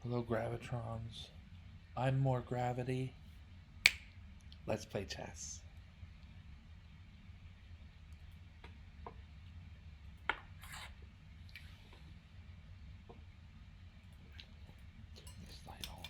Hello, Gravitrons. I'm more gravity. Let's play chess. Turn this light off.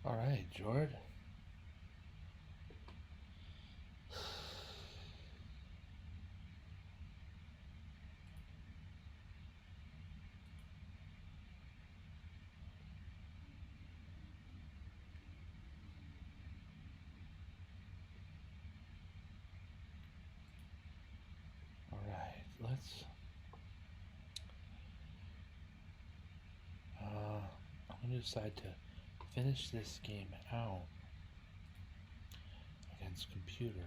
All right, Jord. All right, let's. I'm going to decide to finish this game out against computer.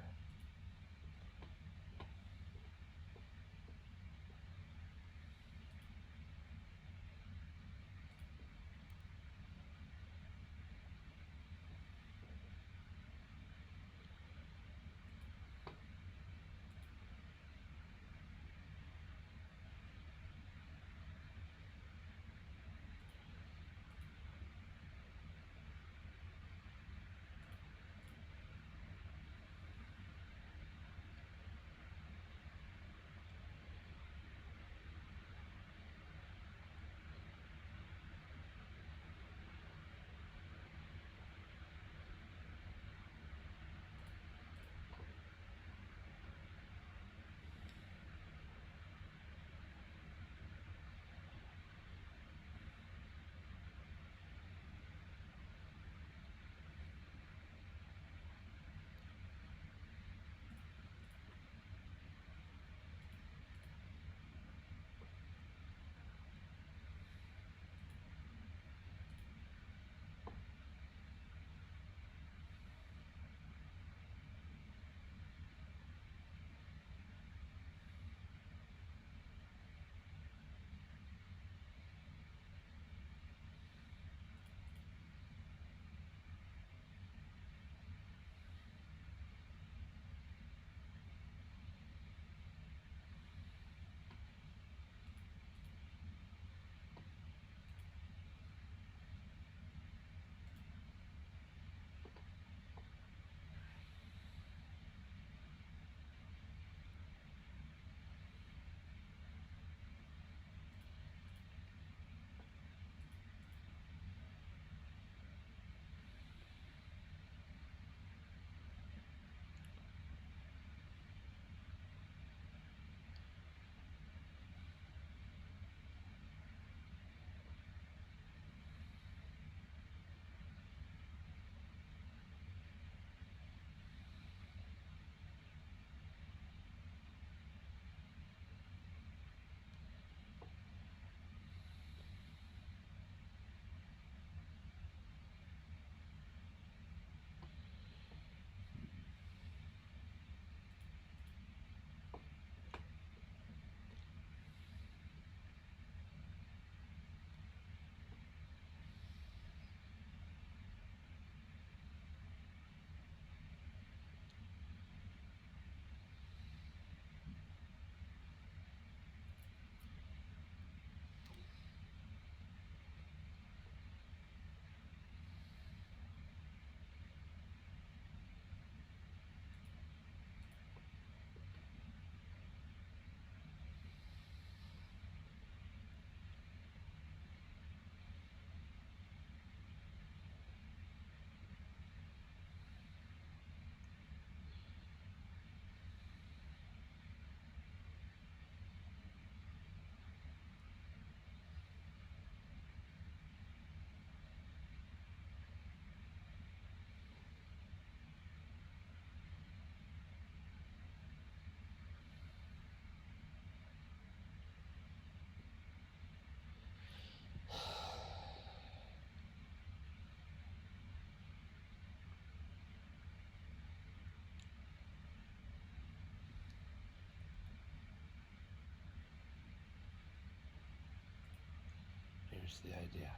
Here's the idea.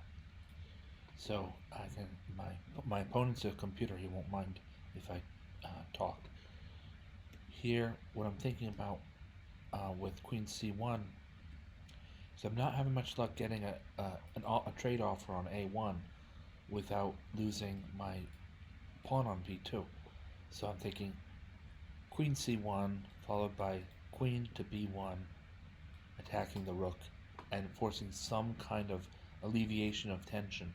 So I can my opponent's a computer. He won't mind if I talk. Here, what I'm thinking about with Queen C1 is I'm not having much luck getting a trade offer on A1 without losing my pawn on B2. So I'm thinking Queen C1 followed by Queen to B1, attacking the rook and forcing some kind of alleviation of tension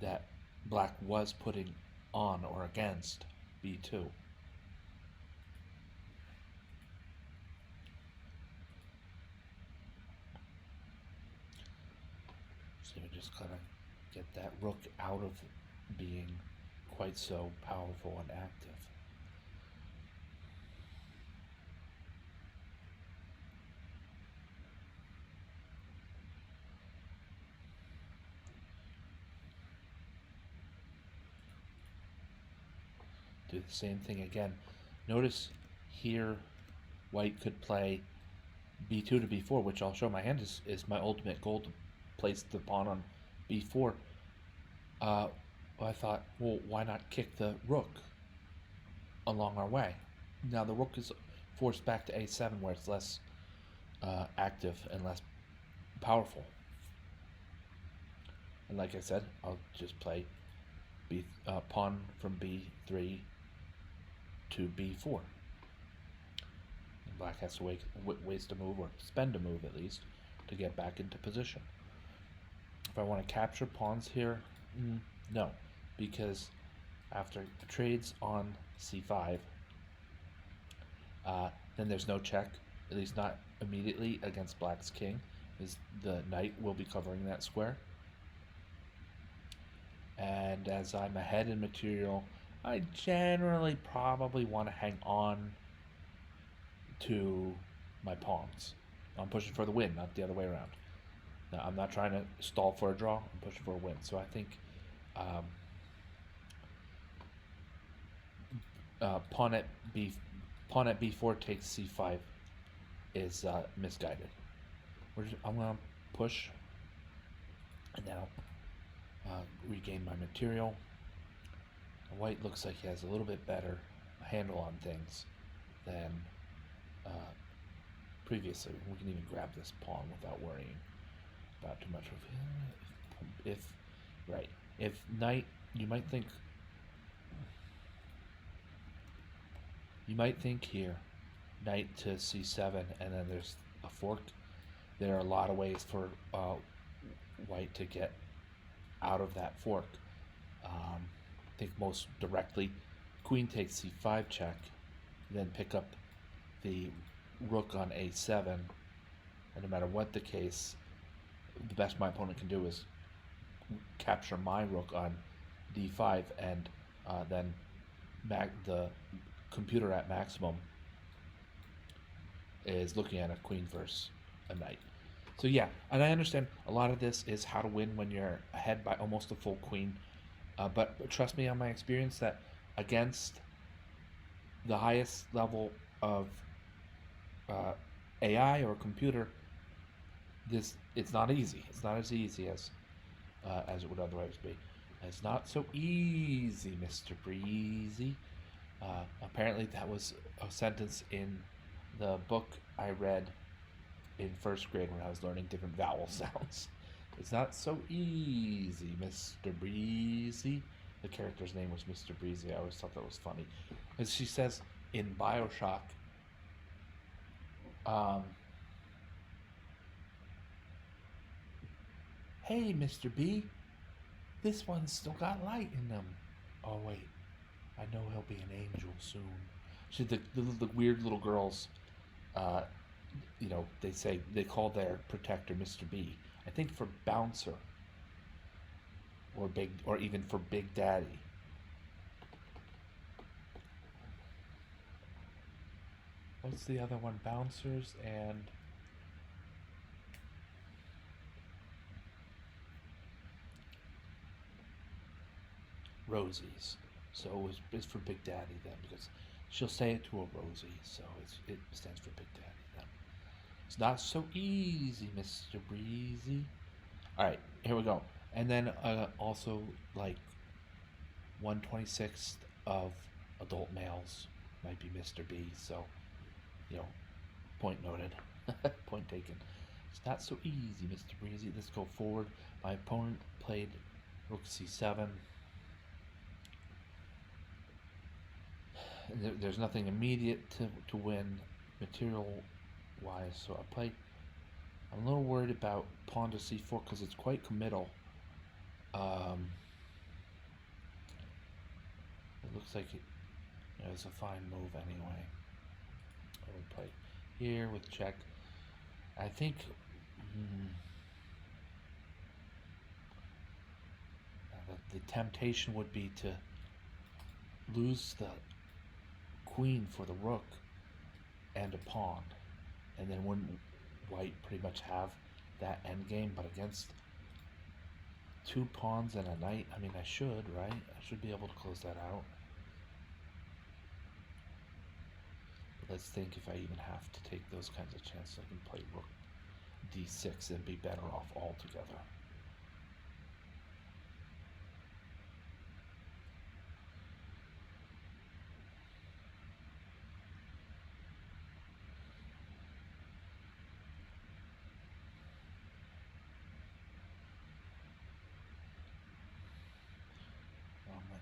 that Black was putting on or against B2. So we just kind of get that rook out of being quite so powerful and active. Do the same thing again. Notice here white could play b2 to b4, which I'll show my hand is my ultimate goal to place the pawn on b4. I thought, well, why not kick the rook along our way? Now the rook is forced back to a7 where it's less active and less powerful. And like I said, I'll just play pawn from b3 to b4. And Black has to waste a move, or spend a move at least, to get back into position. If I want to capture pawns here, no, because after trades on c5, then there's no check, at least not immediately against Black's king, as the knight will be covering that square. And as I'm ahead in material, I generally probably want to hang on to my pawns. I'm pushing for the win, not the other way around. Now, I'm not trying to stall for a draw, I'm pushing for a win. So I think pawn at b4 takes c5 is misguided. I'm going to push and now regain my material. White looks like he has a little bit better handle on things than previously. We can even grab this pawn without worrying about too much of it. If knight, you might think here knight to c7 and then there's a fork. There are a lot of ways for white to get out of that fork. I think most directly, queen takes c5 check, then pick up the rook on a7, and no matter what the case, the best my opponent can do is capture my rook on d5, and then the computer at maximum is looking at a queen versus a knight. So yeah, and I understand a lot of this is how to win when you're ahead by almost a full queen. But trust me on my experience that against the highest level of AI or computer, it's not easy. It's not as easy as it would otherwise be. It's not so easy, Mr. Breezy. Apparently that was a sentence in the book I read in first grade when I was learning different vowel sounds. It's not so easy, Mr. Breezy. The character's name was Mr. Breezy. I always thought that was funny. As she says in Bioshock, hey, Mr. B, this one's still got light in them. Oh, wait. I know he'll be an angel soon. See, the weird little girls, they call their protector Mr. B. I think for Bouncer or even for Big Daddy. What's the other one? Bouncers and Rosies. So it's for Big Daddy then, because she'll say it to a Rosie, so it stands for Big Daddy then. It's not so easy, Mr. Breezy. All right, here we go. And then also like 1/26 of adult males might be Mr. B. So, you know, point noted. Point taken. It's not so easy, Mr. Breezy. Let's go forward. My opponent played Rook C7. There's nothing immediate to win material wise, so I play. I'm a little worried about pawn to c4 because it's quite committal. It looks like it's a fine move anyway. I would play here with check. I think the temptation would be to lose the queen for the rook and a pawn, and then wouldn't white pretty much have that endgame? But against two pawns and a knight, I mean, I should, right? I should be able to close that out. But let's think if I even have to take those kinds of chances. I can play rook d6 and be better off altogether.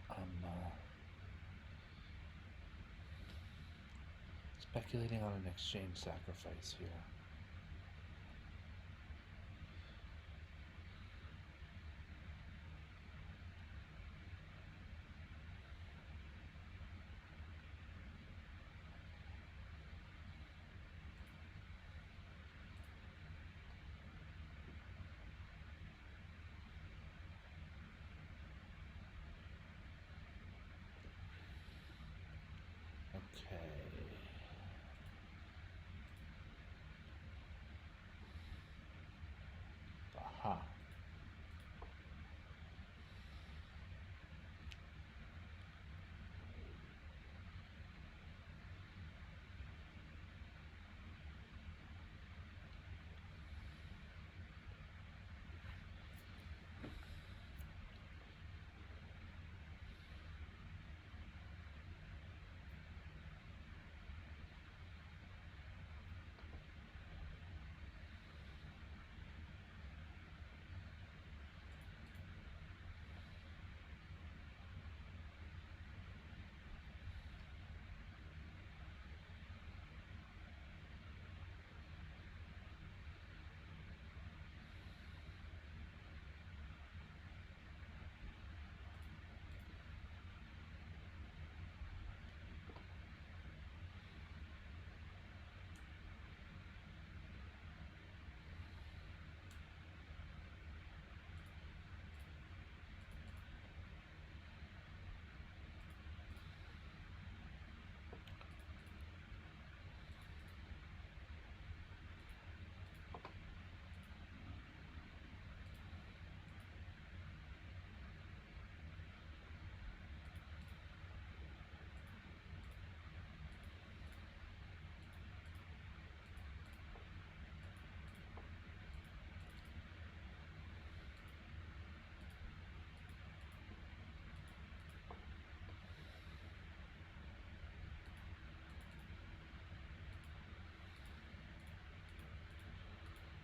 I'm speculating on an exchange sacrifice here. Okay. Aha.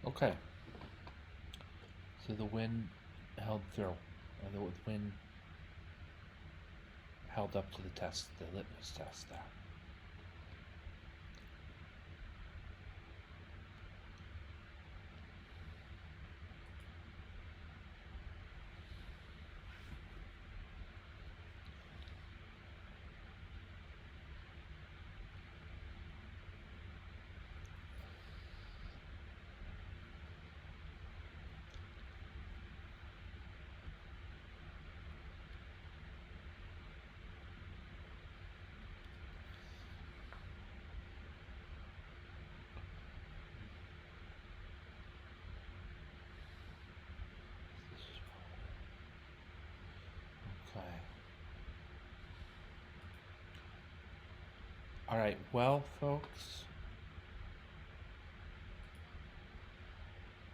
Okay. So the win held through. And the win held up to the test, the litmus test there. Okay. All right. Well, folks,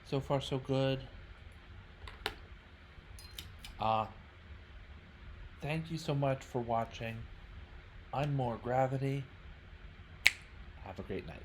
so far so good. Uh, thank you so much for watching. I'm More Gravity. Have a great night.